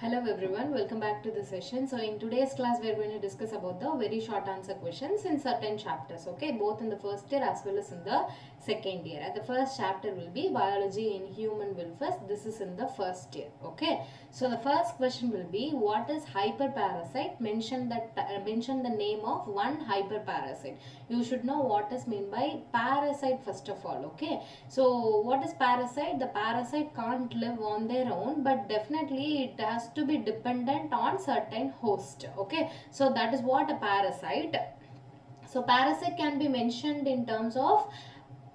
Hello everyone, welcome back to the session. So in today's class we are going to discuss about the very short answer questions in certain chapters, okay, both in the first year as well as in the second year. And the first chapter will be biology in human welfare. This is in the first year, okay. So the first question will be, what is hyperparasite? Mention the name of one hyperparasite. You should know what is meant by parasite first of all, okay. So what is parasite? The parasite can't live on their own, but definitely it has to be dependent on certain host, okay. So that is what a parasite. So parasite can be mentioned in terms of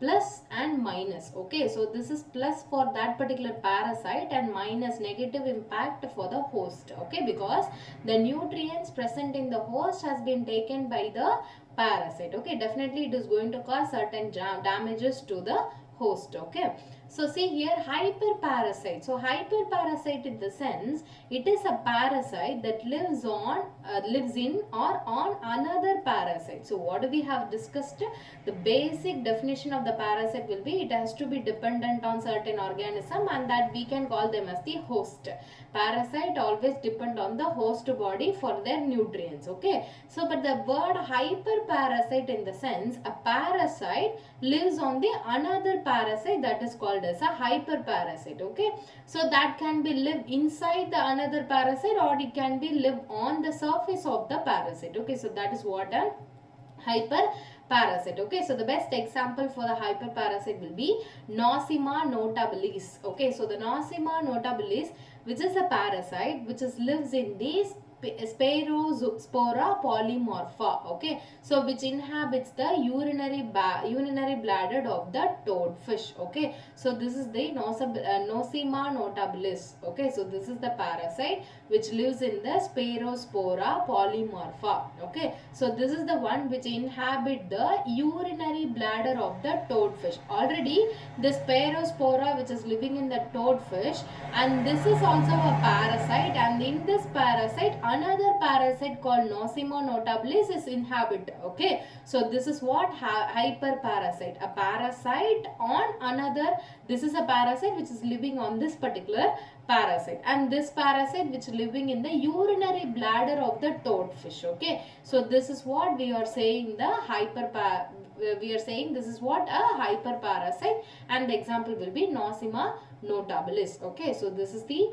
plus and minus, okay. So this is plus for that particular parasite and minus negative impact for the host, okay, because the nutrients present in the host has been taken by the parasite, okay. Definitely it is going to cause certain damages to the host, okay. So see here, hyperparasite. So hyperparasite in the sense, it is a parasite that lives in or on another parasite. So what do we have discussed? The basic definition of the parasite will be, it has to be dependent on certain organism, and that we can call them as the host. Parasite always depend on the host body for their nutrients, okay. So but the word hyperparasite in the sense, a parasite lives on the another parasite, that is called as a hyperparasite, okay. So that can be live inside the another parasite, or it can be live on the surface of the parasite, okay. So that is what a hyperparasite, okay. So the best example for the hyperparasite will be Nosema notabilis, okay. So the Nosema notabilis, which is a parasite which lives in these Sporospora polymorpha, okay. So which inhabits the urinary bladder of the toadfish, okay. So this is the Nosema notabilis, okay. So this is the parasite which lives in the Sporospora polymorpha, okay. So this is the one which inhabit the urinary bladder of the toadfish. Already the Sporospora which is living in the toadfish, and this is also a parasite, and in this parasite another parasite called Nosema notabilis is inhabit, okay. So this is what hyperparasite, a parasite on another. This is a parasite which is living on this particular parasite, and this parasite which living in the urinary bladder of the toadfish, okay. So this is what we are saying, we are saying this is what a hyperparasite, and the example will be Nosema notabilis, okay. So this is the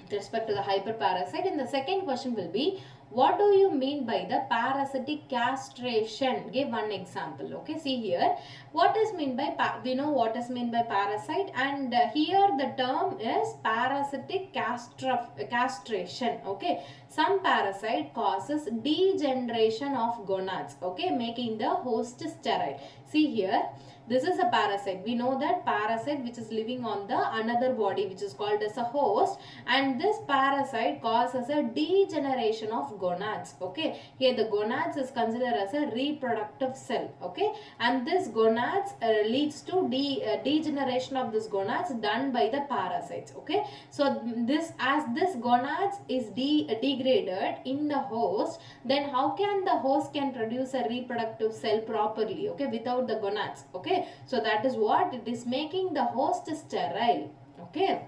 with respect to the hyperparasite. And the second question will be, what do you mean by the parasitic castration? Give one example, okay. See here, what is mean by, we know what is mean by parasite, and here the term is parasitic castration, okay. Some parasite causes degeneration of gonads, okay, making the host sterile. See here, this is a parasite. We know that parasite which is living on the another body which is called as a host, and this parasite causes a degeneration of gonads, okay. Here the gonads is considered as a reproductive cell, okay, and this gonads leads to degeneration of this gonads done by the parasites, okay. So this, as this gonads is degraded in the host, then how can the host can produce a reproductive cell properly, okay, without the gonads, okay. So that is what it is making the host sterile, okay.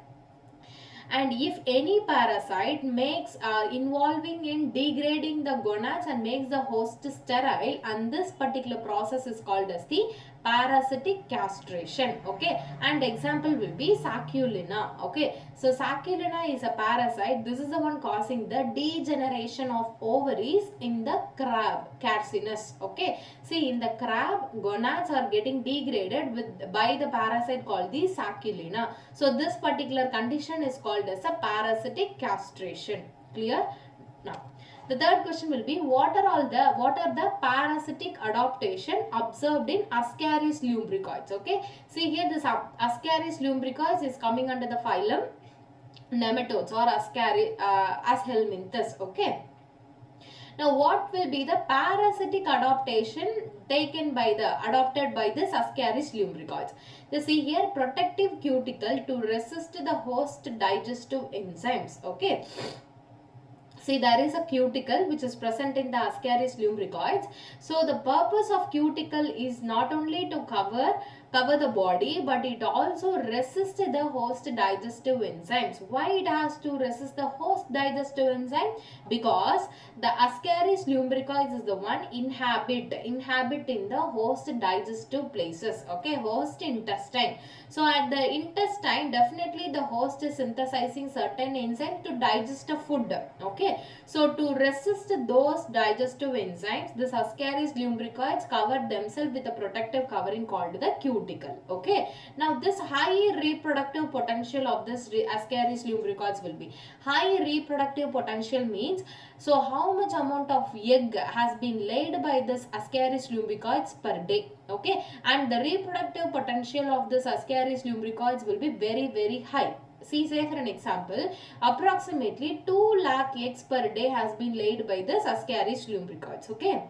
And if any parasite makes involving in degrading the gonads and makes the host sterile, and this particular process is called as the parasitic castration, okay. And example will be Saculina, okay. So Saculina is a parasite. This is the one causing the degeneration of ovaries in the crab, Carcinus, okay. See, in the crab, gonads are getting degraded by the parasite called the Saculina. So this particular condition is called as a parasitic castration. Clear? Now, the third question will be, what are the parasitic adaptation observed in Ascaris lumbricoids, okay. See here, this Ascaris lumbricoids is coming under the phylum nematodes or Ashelminthes, okay. Now, what will be the parasitic adaptation adopted by this Ascaris lumbricoids? You see here, protective cuticle to resist the host digestive enzymes, okay. See, there is a cuticle which is present in the Ascaris lumbricoids. So the purpose of cuticle is not only to cover cover the body, but it also resists the host digestive enzymes. Why it has to resist the host digestive enzyme? Because the Ascaris lumbricoids is the one inhabit in the host digestive places, okay, host intestine. So at the intestine, definitely the host is synthesizing certain enzymes to digest the food, okay. So to resist those digestive enzymes, the Ascaris lumbricoids cover themselves with a protective covering called the cuticle, okay. Now this high reproductive potential of this Ascaris lumbricoids will be high reproductive potential means, so how much amount of egg has been laid by this Ascaris lumbricoids per day, okay, and the reproductive potential of this Ascaris lumbricoids will be very high. See, say for an example, approximately 2 lakh eggs per day has been laid by this Ascaris lumbricoids, okay.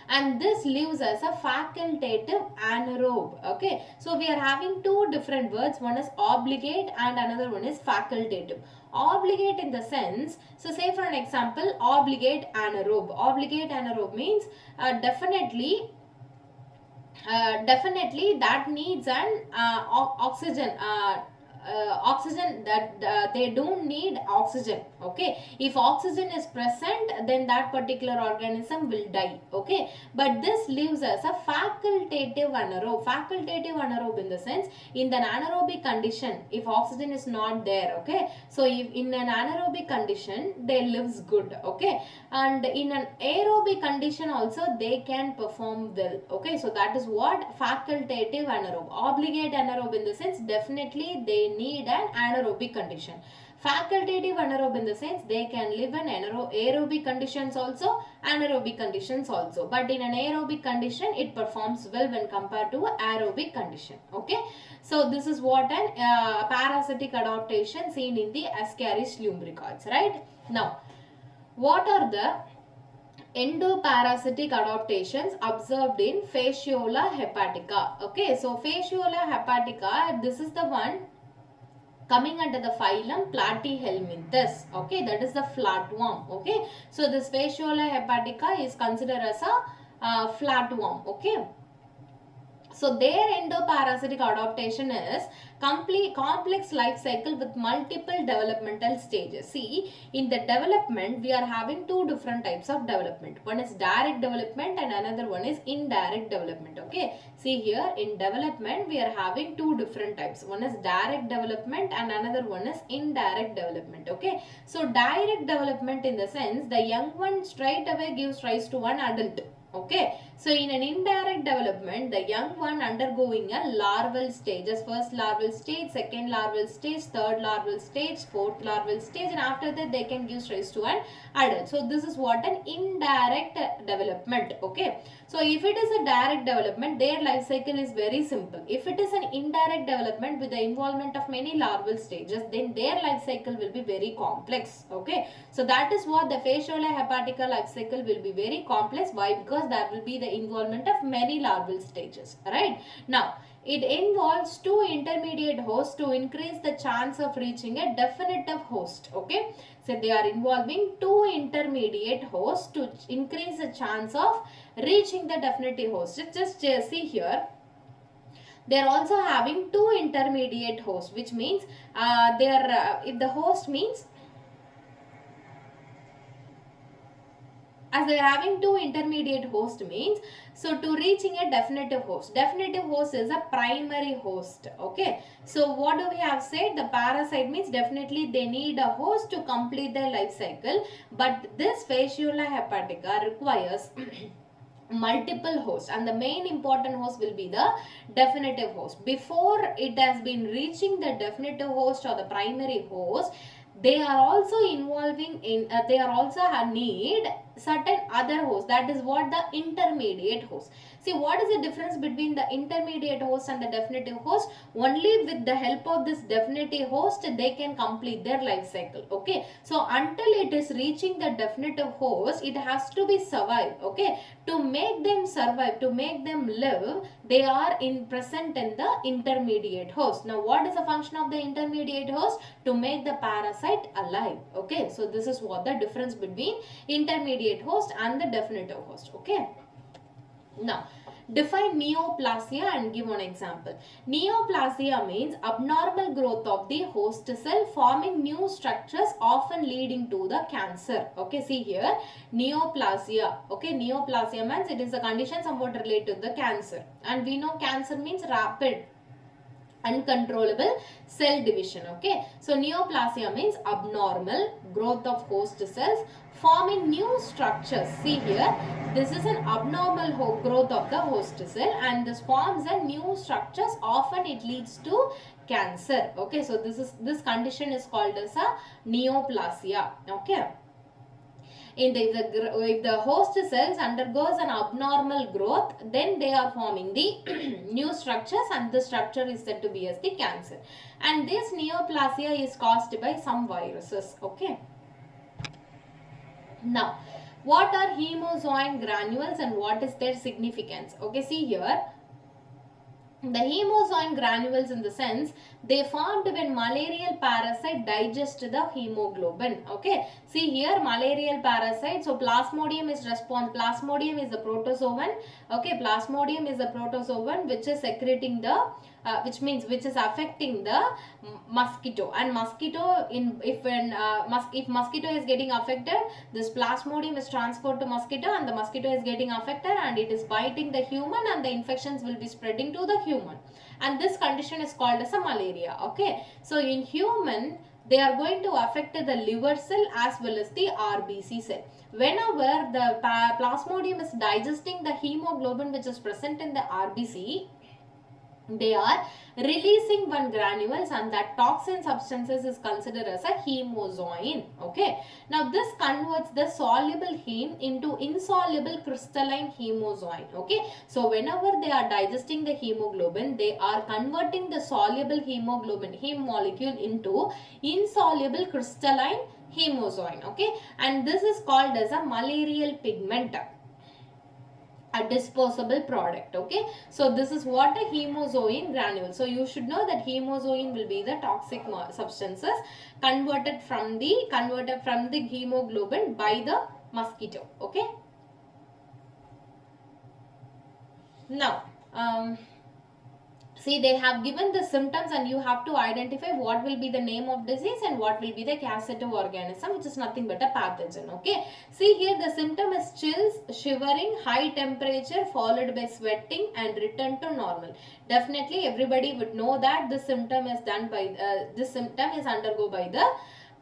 And this lives as a facultative anaerobe, okay. So we are having two different words, one is obligate and another one is facultative. Obligate in the sense, so say for an example, obligate anaerobe means definitely that needs an oxygen, that they don't need oxygen, okay. If oxygen is present, then that particular organism will die, okay. But this lives as a facultative anaerobe in the sense, in the anaerobic condition, if oxygen is not there, okay, so if in an anaerobic condition they lives good, okay, and in an aerobic condition also they can perform well, okay. So that is what facultative anaerobe. Obligate anaerobe in the sense, definitely they need an anaerobic condition. Facultative anaerobe in the sense, they can live in aerobic conditions also, anaerobic conditions also, but in an aerobic condition it performs well when compared to an aerobic condition, okay. So this is what an parasitic adaptation seen in the Ascaris lumbricoids, right. Now what are the endoparasitic adaptations observed in Fasciola hepatica? Okay, so Fasciola hepatica, this is the one coming under the phylum Platyhelminthes, okay, that is the flatworm, okay. So this Fasciola hepatica is considered as a flatworm, okay. So their endoparasitic adaptation is complete complex life cycle with multiple developmental stages. See, in the development we are having two different types of development. One is direct development and another one is indirect development, okay. See here, in development we are having two different types. One is direct development and another one is indirect development, okay. So direct development in the sense, the young one straight away gives rise to one adult, okay. So in an indirect development, the young one undergoing a larval stages, first larval stage, second larval stage, third larval stage, fourth larval stage, and after that they can give rise to an adult. So this is what an indirect development, okay. So if it is a direct development, their life cycle is very simple. If it is an indirect development with the involvement of many larval stages, then their life cycle will be very complex, okay. So that is what the Fasciola hepatica life cycle will be very complex. Why? Because there will be the involvement of many larval stages, right. Now it involves two intermediate hosts to increase the chance of reaching a definitive host, okay. So they are involving two intermediate hosts to increase the chance of reaching the definitive host. Just see here, they are also having two intermediate hosts, which means they are if the host means, as they are having two intermediate host means, so to reaching a definitive host is a primary host, okay. So what do we have said? The parasite means definitely they need a host to complete their life cycle, but this Fasciola hepatica requires multiple hosts, and the main important host will be the definitive host. Before it has been reaching the definitive host or the primary host, they are also involving in they are also need certain other hosts, that is what the intermediate host. See, what is the difference between the intermediate host and the definitive host? Only with the help of this definitive host they can complete their life cycle, okay. So until it is reaching the definitive host, it has to be survive, okay. To make them survive, to make them live, they are in present in the intermediate host. Now what is the function of the intermediate host? To make the parasite alive, okay. So this is what the difference between intermediate host and the definitive host, okay. Now, define neoplasia and give one example. Neoplasia means abnormal growth of the host cell forming new structures often leading to the cancer. Okay, see here, neoplasia. Okay, neoplasia means it is a condition somewhat related to the cancer. And we know cancer means rapid uncontrollable cell division. Okay, so neoplasia means abnormal growth of host cells forming new structures. See here, this is an abnormal growth of the host cell and this forms a new structures, often it leads to cancer. Okay, so this condition is called as a neoplasia. Okay, if the host cells undergoes an abnormal growth, then they are forming the new structures and the structure is said to be as the cancer. And this neoplasia is caused by some viruses. Okay. Now, what are hemozoin granules and what is their significance? Okay, see here. The hemozoin granules, in the sense, they formed when malarial parasite digest the hemoglobin. Okay, see here, malarial parasite. So plasmodium is plasmodium is the protozoan. Okay, plasmodium is the protozoan which is secreting the which is affecting the mosquito, and mosquito if mosquito is getting affected, this plasmodium is transferred to mosquito and the mosquito is getting affected and it is biting the human and the infections will be spreading to the human, and this condition is called as a malaria. Okay, so in human they are going to affect the liver cell as well as the RBC cell. Whenever the plasmodium is digesting the hemoglobin which is present in the RBC, they are releasing one granules and that toxin substances is considered as a hemozoin. Okay, now this converts the soluble heme into insoluble crystalline hemozoin. Okay, so whenever they are digesting the hemoglobin, they are converting the soluble hemoglobin heme molecule into insoluble crystalline hemozoin. Okay, and this is called as a malarial pigment, a disposable product. Okay, so this is what a hemozoin granule. So you should know that hemozoin will be the toxic substances converted from the hemoglobin by the mosquito. Okay, now see, they have given the symptoms and you have to identify what will be the name of disease and what will be the causative organism, which is nothing but a pathogen. Okay, see here, the symptom is chills, shivering, high temperature followed by sweating and return to normal. Definitely everybody would know that this symptom is undergo by the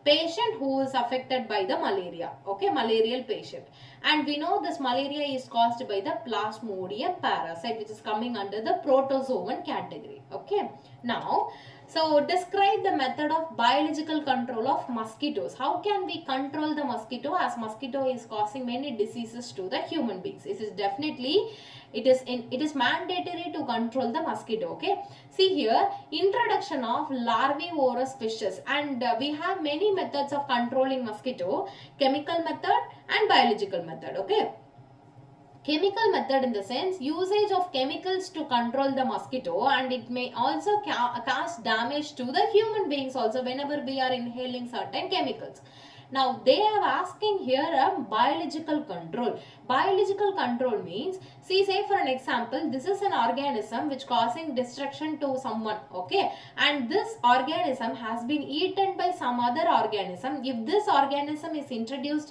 patient who is affected by the malaria. Okay, malarial patient, and we know this malaria is caused by the plasmodium parasite which is coming under the protozoan category. Okay, now so describe the method of biological control of mosquitoes. How can we control the mosquito, as mosquito is causing many diseases to the human beings? It is definitely it is mandatory to control the mosquito. Okay, see here, introduction of larvivorous fishes, and we have many methods of controlling mosquito: chemical method and biological method. Okay, chemical method, in the sense, usage of chemicals to control the mosquito, and it may also cause damage to the human beings also whenever we are inhaling certain chemicals. Now they are asking here a biological control. Biological control means, see, say for an example, this is an organism which causing destruction to someone. Okay, and this organism has been eaten by some other organism. If this organism is introduced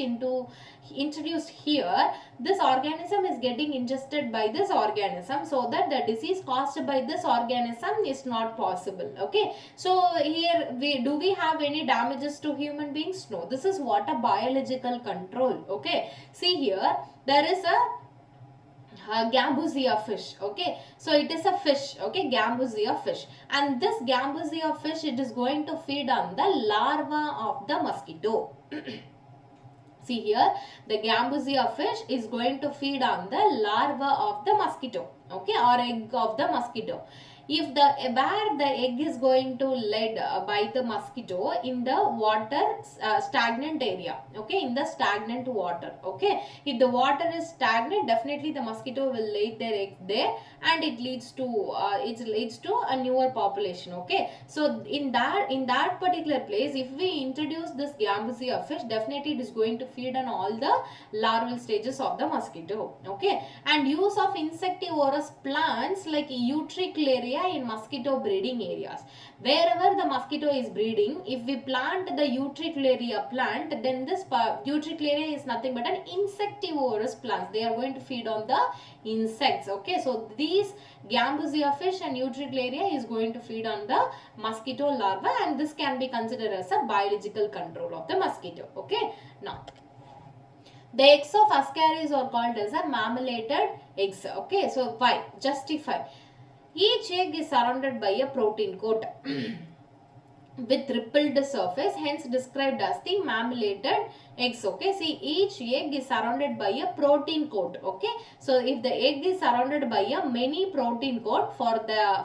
here, this organism is getting ingested by this organism, so that the disease caused by this organism is not possible. Okay, so here do we have any damages to human beings? No, this is what a biological control. Okay, see here, there is a gambusia fish. Okay, so it is a fish. Okay, gambusia fish, and this gambusia fish, it is going to feed on the larva of the mosquito. See here, the gambusia fish is going to feed on the larva of the mosquito. Okay, or egg of the mosquito. if the where the egg is going to laid by the mosquito in the water stagnant area, okay, in the stagnant water, okay. If the water is stagnant, definitely the mosquito will lay their egg there, and it leads to a newer population, okay. So in that particular place, if we introduce this gambusia fish, definitely it is going to feed on all the larval stages of the mosquito, okay. And use of insectivorous plants like utricularia in mosquito breeding areas. Wherever the mosquito is breeding, if we plant the utricularia plant, then this utricularia is nothing but an insectivorous plants. They are going to feed on the insects, okay. So these gambusia fish and utricularia is going to feed on the mosquito larva, and this can be considered as a biological control of the mosquito, okay. Now the eggs of ascaris are called as a marmorated eggs, okay. So why? Justify. Each egg is surrounded by a protein coat with rippled surface, hence described as the marmorated eggs, okay. See, each egg is surrounded by a protein coat, okay. So if the egg is surrounded by a many protein coat for the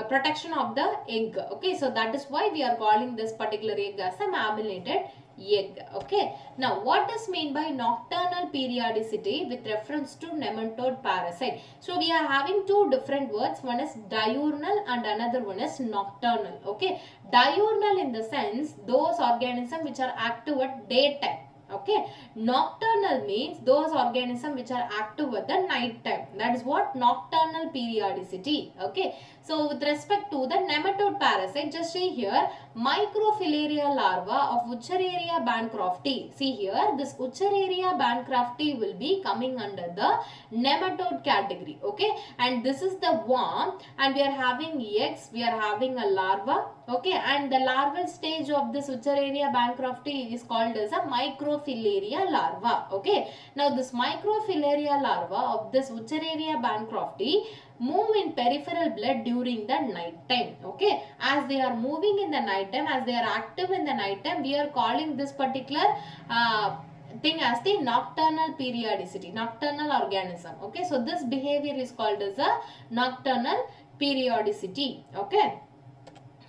protection of the egg, okay. So that is why we are calling this particular egg as a marmorated egg, okay. Now what is mean by nocturnal periodicity with reference to nematode parasite? So we are having two different words, one is diurnal and another one is nocturnal, okay. Diurnal in the sense those organisms which are active at daytime, okay. Nocturnal means those organisms which are active at the night time. That is what nocturnal periodicity, okay. So with respect to the nematode parasite, just see here, microfilaria larva of Wuchereria bancrofti. See here, this Wuchereria bancrofti will be coming under the nematode category, okay. And this is the worm, and we are having eggs, we are having a larva, okay. And the larval stage of this Wuchereria bancrofti is called as a microfilaria larva, okay. Now this microfilaria larva of this Wuchereria bancrofti move in peripheral blood during the night time, okay. As they are moving in the night time, as they are active in the night time, we are calling this particular thing as the nocturnal periodicity, nocturnal organism, okay. So this behavior is called as a nocturnal periodicity, okay.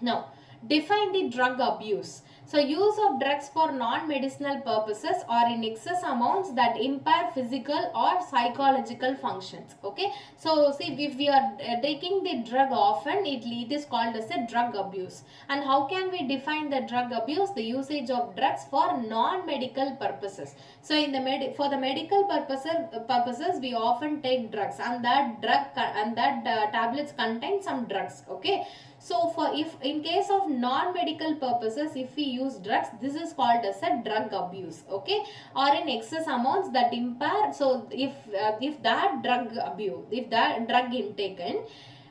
Now define the drug abuse. So use of drugs for non-medicinal purposes or in excess amounts that impair physical or psychological functions, okay. So see, if we are taking the drug often, it is called as a drug abuse. And how can we define the drug abuse? The usage of drugs for non-medical purposes. So in the for the medical purposes we often take drugs, and that tablets contain some drugs, okay. So for if in case of non-medical purposes, if we use drugs, this is called as a drug abuse, okay, or in excess amounts that impair. So if that drug abuse, if that drug intaken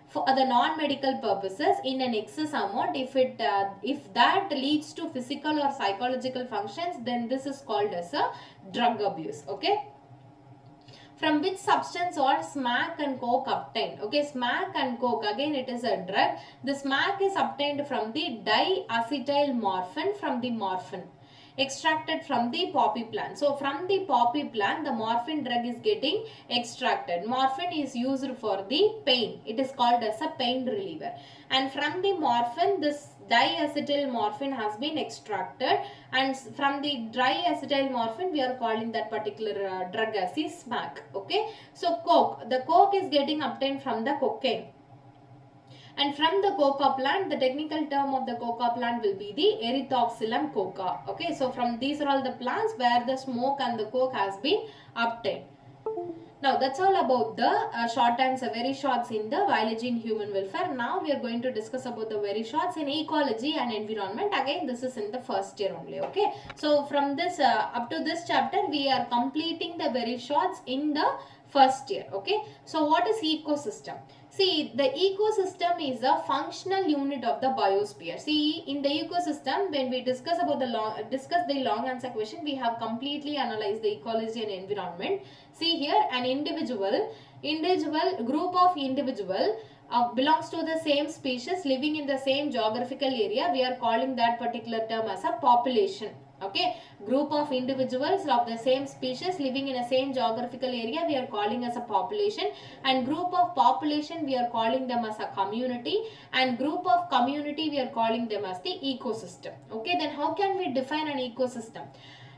for the non-medical purposes in an excess amount, if that leads to physical or psychological functions, then this is called as a drug abuse, okay. From which substance are smack and coke obtained? Okay, smack and coke, again it is a drug. The smack is obtained from the diacetyl morphine, from the morphine extracted from the poppy plant. So from the poppy plant, the morphine drug is getting extracted. Morphine is used for the pain. It is called as a pain reliever. And from the morphine, this diacetyl morphine has been extracted, and from the diacetyl morphine we are calling that particular drug as the smack, okay. So coke, the coke is getting obtained from the cocaine. And from the coca plant, the technical term of the coca plant will be the Erythoxylum coca, okay. So from these are all the plants where the smoke and the coke has been obtained. Now that's all about the short answer, very shorts in the biology and human welfare. Now we are going to discuss about the very shorts in ecology and environment. Again, this is in the first year only, okay. So from this up to this chapter, we are completing the very shorts in the first year, okay. So what is ecosystem? See, the ecosystem is a functional unit of the biosphere. See, in the ecosystem, when we discuss about the long answer question, we have completely analyzed the ecology and environment. See here, an individual group of individual belongs to the same species living in the same geographical area. We are calling that particular term as a population. Okay, group of individuals of the same species living in a same geographical area we are calling as a population, and group of population we are calling them as a community, and group of community we are calling them as the ecosystem. Okay, then how can we define an ecosystem?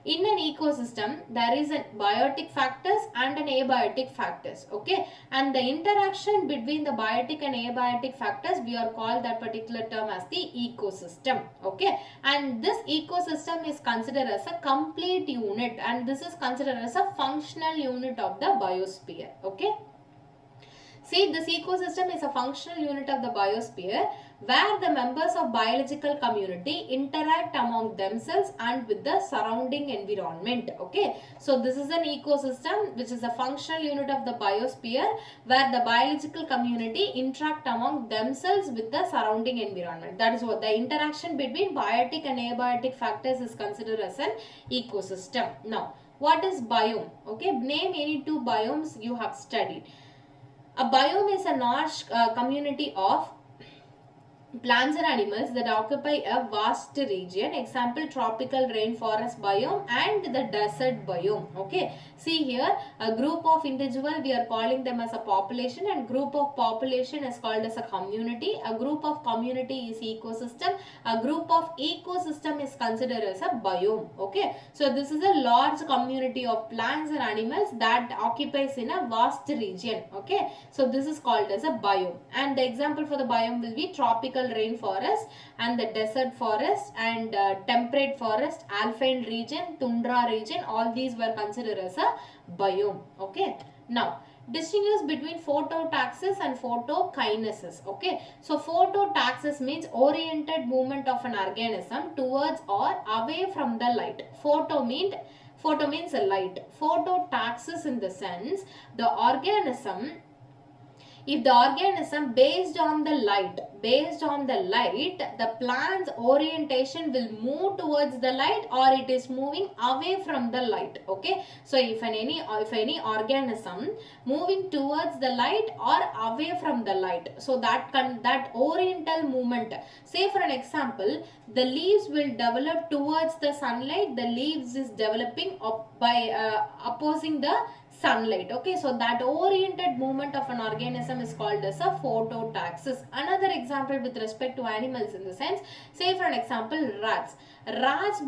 In an ecosystem there is a biotic factors and an abiotic factors. Okay, and the interaction between the biotic and abiotic factors we are called that particular term as the ecosystem. Okay, and this ecosystem is considered as a complete unit, and this is considered as a functional unit of the biosphere. Okay, see, this ecosystem is a functional unit of the biosphere where the members of biological community interact among themselves and with the surrounding environment. Okay, so this is an ecosystem which is a functional unit of the biosphere where the biological community interact among themselves with the surrounding environment. That is what the interaction between biotic and abiotic factors is considered as an ecosystem. Now, what is biome? Okay, name any two biomes you have studied. A biome is a large community of plants and animals that occupy a vast region. Example, tropical rainforest biome and the desert biome. Okay, see here, a group of individual we are calling them as a population, and group of population is called as a community. A group of community is ecosystem. A group of ecosystem is considered as a biome. Okay, so this is a large community of plants and animals that occupies in a vast region. Okay, so this is called as a biome, and the example for the biome will be tropical rainforest and the desert forest and temperate forest, alpine region, tundra region. All these were considered as a biome. Okay, now distinguish between phototaxis and photokinesis. Okay, so phototaxis means oriented movement of an organism towards or away from the light. Photo means a light. Phototaxis in the sense the organism, if the organism based on the light, the plant's orientation will move towards the light or it is moving away from the light. Okay, so if any organism moving towards the light or away from the light, so that oriental movement. Say for an example, the leaves will develop towards the sunlight. The leaves is developing by opposing the sunlight. Okay, so that oriented movement of an organism is called as a phototaxis. Another example with respect to animals in the sense, say for an example, rats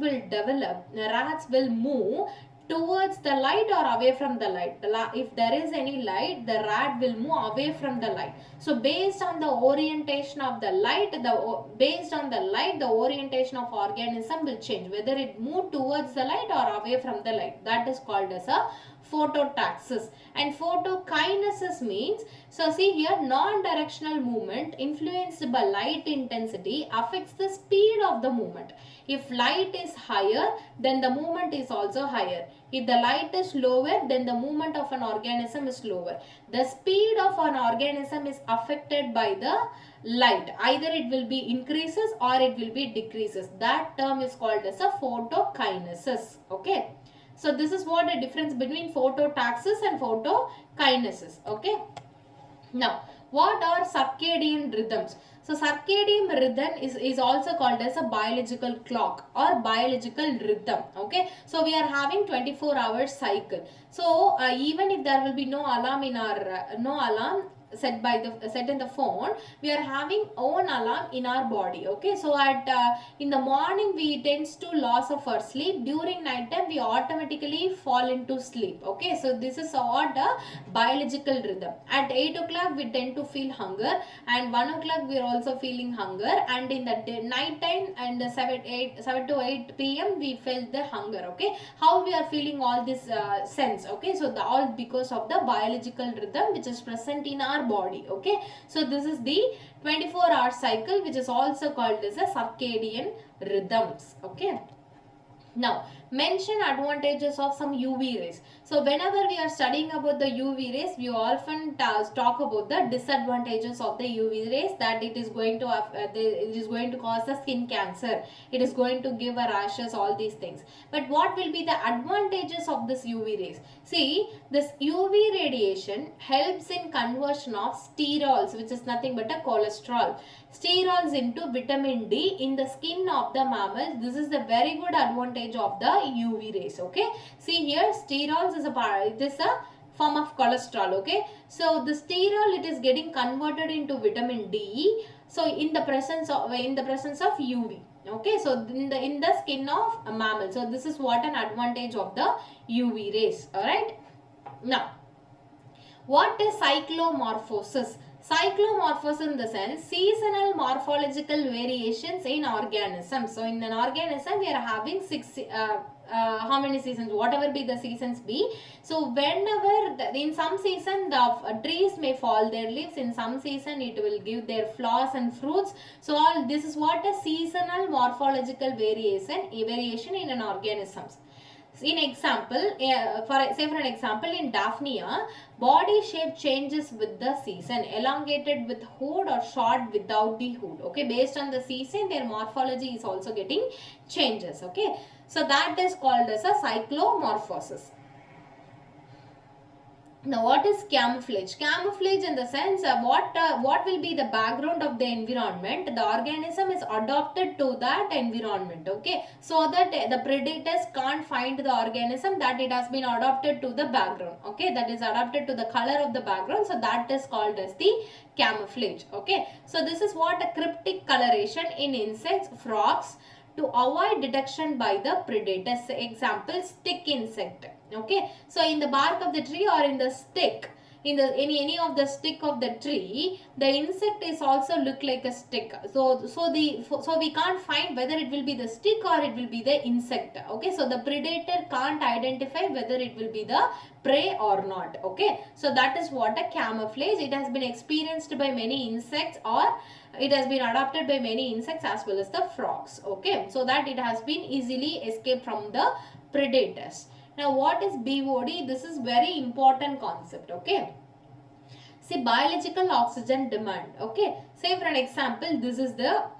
will move towards the light or away from the light. If there is any light, the rat will move away from the light. So based on the orientation of the light, the orientation of organism will change, whether it move towards the light or away from the light. That is called as a phototaxis. And photokinesis means, so see here, non-directional movement influenced by light intensity affects the speed of the movement. If light is higher, then the movement is also higher. If the light is lower, then the movement of an organism is lower. The speed of an organism is affected by the light. Either it will be increases or it will be decreases. That term is called as a photokinesis. Okay, so this is what the difference between phototaxis and photokinesis. Okay, now what are circadian rhythms? So circadian rhythm is also called as a biological clock or biological rhythm. Okay, so we are having 24 hours cycle. So even if there will be no alarm in our no alarm set in the phone, we are having own alarm in our body. Okay, so at in the morning we tends to loss of our sleep. During night time we automatically fall into sleep. Okay, so this is what a biological rhythm. At 8 o'clock we tend to feel hunger, and 1 o'clock we are also feeling hunger, and in the night time and 7 to 8 p.m. we felt the hunger. Okay, how we are feeling all this sense. Okay, so all because of the biological rhythm which is present in our body. Okay, so this is the 24-hour cycle, which is also called as a circadian rhythms. Okay, now mention advantages of some UV rays. So whenever we are studying about the UV rays, we often talk about the disadvantages of the UV rays, that it is going to cause a skin cancer, it is going to give a rashes, all these things. But what will be the advantages of this UV rays? See, this UV radiation helps in conversion of sterols, which is nothing but a cholesterol. sterols into vitamin D in the skin of the mammals. This is the very good advantage of the UV rays. Okay, see here, sterols is a part, it is a form of cholesterol. Okay, so the sterol, it is getting converted into vitamin D, so in the presence of UV. Okay, so in the skin of a mammal. So this is what an advantage of the UV rays. All right, now what is cyclomorphosis? Cyclomorphosis in the sense seasonal morphological variations in organisms. So in an organism we are having how many seasons, whatever be the seasons be. So whenever in some season the trees may fall their leaves, in some season it will give their flowers and fruits. So all this is what a seasonal morphological variation in an organism. In example, for an example, in Daphnia, body shape changes with the season, elongated with hood or short without the hood. Okay, based on the season, their morphology is also getting changes. Okay, so that is called as a cyclomorphosis. Now what is camouflage? Camouflage in the sense what will be the background of the environment, the organism is adapted to that environment. Okay, so that the predators can't find the organism, that it has been adapted to the background. Okay, that is adapted to the color of the background, so that is called as the camouflage. Okay, so this is what a cryptic coloration in insects, frogs, to avoid detection by the predators. Example, stick insect. Okay, so in the bark of the tree or in the stick, in the any of the stick of the tree, the insect is also look like a stick. So we can't find whether it will be the stick or it will be the insect. Okay, so the predator can't identify whether it will be the prey or not. Okay, so that is what a camouflage. It has been experienced by many insects, or it has been adopted by many insects as well as the frogs. Okay, so that it has been easily escaped from the predators. Now what is BOD? This is very important concept. Okay, see, biological oxygen demand. Okay, say for an example, this is a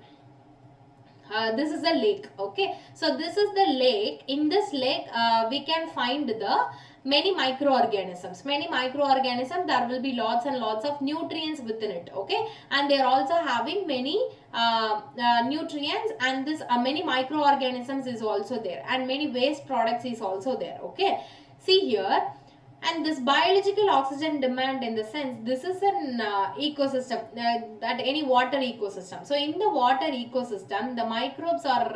lake. Okay, so this is the lake. In this lake we can find the many microorganisms. There will be lots and lots of nutrients within it. Okay, and they are also having many nutrients, and this many microorganisms is also there, and many waste products is also there. Okay, see here, and this biological oxygen demand in the sense, this is an ecosystem, that any water ecosystem. So in the water ecosystem, the microbes are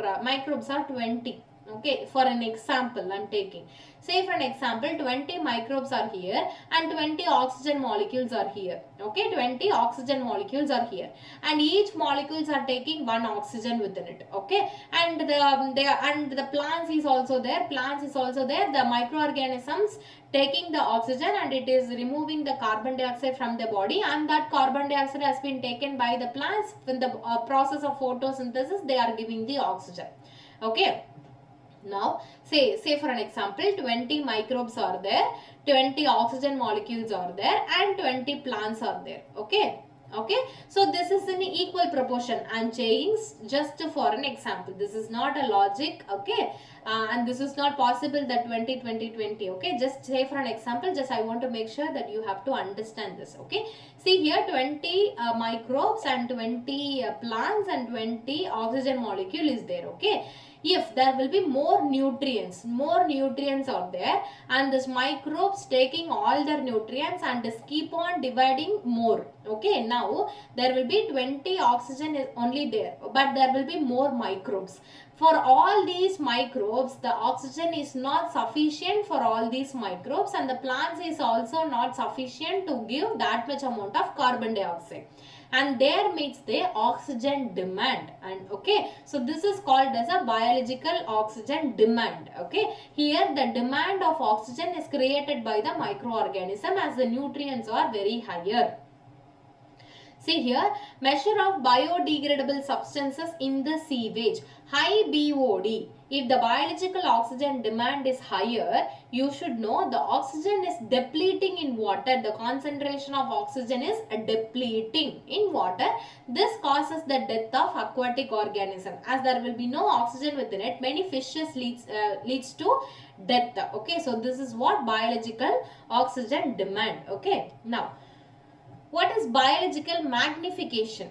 20. Okay, for an example I'm taking, say for an example, 20 microbes are here and 20 oxygen molecules are here. Okay, 20 oxygen molecules are here, and each molecules are taking one oxygen within it. Okay, and the plants is also there, the microorganisms taking the oxygen, and it is removing the carbon dioxide from the body, and that carbon dioxide has been taken by the plants. In the process of photosynthesis, they are giving the oxygen. Okay, now say for an example, 20 microbes are there, 20 oxygen molecules are there, and 20 plants are there. Okay, so this is in equal proportion. I'm saying just for an example, this is not a logic. Okay, and this is not possible that 20 20 20. Okay, just say for an example, just I want to make sure that you have to understand this. Okay, see here, 20 microbes and 20 plants and 20 oxygen molecule is there. Okay, if there will be more nutrients are there, and this microbes taking all their nutrients and just keep on dividing more. Okay, now there will be 20 oxygen is only there, but there will be more microbes. For all these microbes, the oxygen is not sufficient for all these microbes, and the plants is also not sufficient to give that much amount of carbon dioxide, and there meets the oxygen demand. And okay, so this is called as a biological oxygen demand. Okay, here the demand of oxygen is created by the microorganism as the nutrients are very higher. See here, measure of biodegradable substances in the sewage, high BOD. If the biological oxygen demand is higher, you should know the oxygen is depleting in water. The concentration of oxygen is depleting in water. This causes the death of aquatic organism. As there will be no oxygen within it, many fishes leads to death. Okay, so this is what biological oxygen demand. Okay, now what is biological magnification?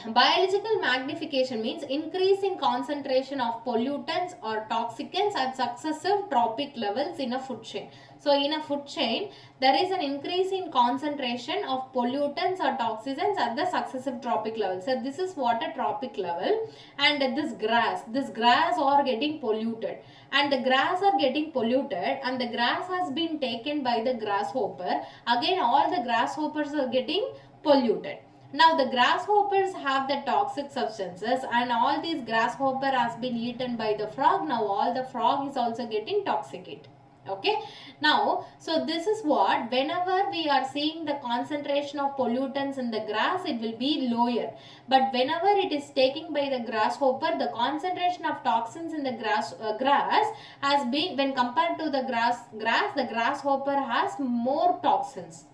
Biological magnification means increase in concentration of pollutants or toxicants at successive trophic levels in a food chain. So in a food chain, there is an increase in concentration of pollutants or toxicants at the successive trophic level. So this is what a trophic level. And this grass are getting polluted, and the grass are getting polluted, and the grass has been taken by the grasshopper. Again, all the grasshoppers are getting polluted. Now the grasshoppers have the toxic substances, and all these grasshopper has been eaten by the frog. Now all the frog is also getting toxicated. Okay, now so this is what, whenever we are seeing the concentration of pollutants in the grass, it will be lower, but whenever it is taken by the grasshopper, the concentration of toxins in the grass has been, when compared to the grass, the grasshopper has more toxins.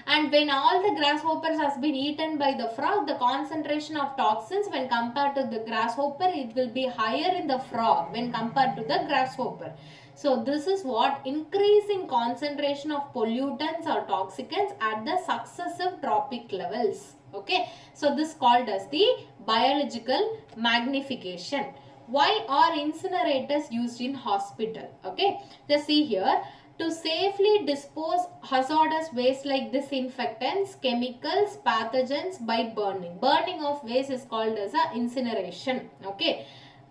And when all the grasshoppers has been eaten by the frog, the concentration of toxins when compared to the grasshopper, it will be higher in the frog when compared to the grasshopper. So this is what increasing concentration of pollutants or toxicants at the successive trophic levels. Okay, so this called as the biological magnification. Why are incinerators used in hospital? Okay, just see here. To safely dispose hazardous waste like disinfectants, chemicals, pathogens by burning. Burning of waste is called as a incineration. Okay.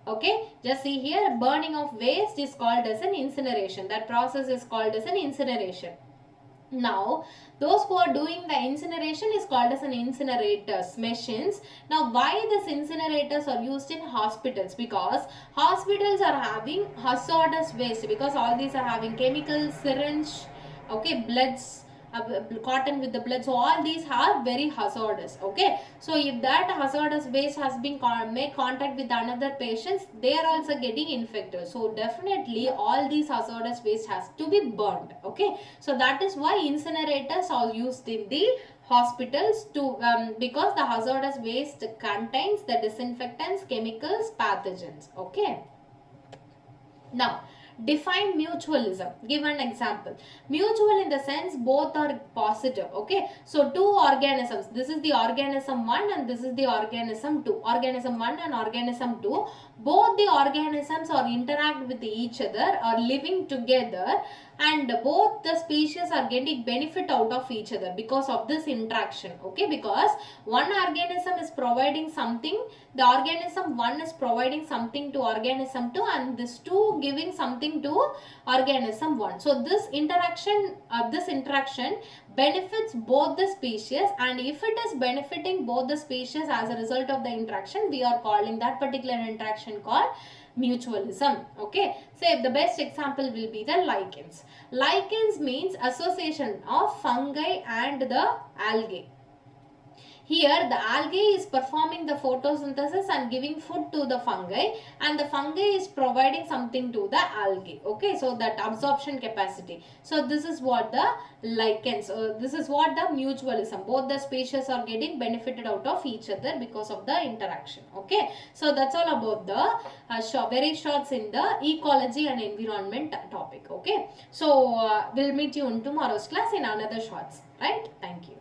Okay, just see here, burning of waste is called as an incineration. That process is called as an incineration. Now, those who are doing the incineration is called as an incinerators machines. Now, why these incinerators are used in hospitals? Because hospitals are having hazardous waste, because all these are having chemicals, syringe, okay, bloods, cotton with the blood. So all these are very hazardous. Okay, so if that hazardous waste has been made contact with another patients, they are also getting infected. So definitely all these hazardous waste has to be burned. Okay, so that is why incinerators are used in the hospitals to because the hazardous waste contains the disinfectants, chemicals, pathogens. Okay, now define mutualism. Give an example. Mutual in the sense both are positive. Okay, so two organisms, this is the organism 1 and this is the organism 2. Organism 1 and organism 2, both the organisms are interact with each other, are living together, and both the species are getting benefit out of each other because of this interaction. Okay, because one organism is providing something, the organism 1 is providing something to organism 2, and this 2 giving something to organism 1. So this interaction benefits both the species, and if it is benefiting both the species as a result of the interaction, we are calling that particular interaction called mutualism. Okay, so the best example will be the lichens. Lichens means association of fungi and the algae. Here the algae is performing the photosynthesis and giving food to the fungi, and the fungi is providing something to the algae. Okay, so that absorption capacity. So this is what the lichens, this is what the mutualism, both the species are getting benefited out of each other because of the interaction. Okay, so that's all about the very shorts in the ecology and environment topic. Okay, so we'll meet you in tomorrow's class in another shorts. Right, thank you.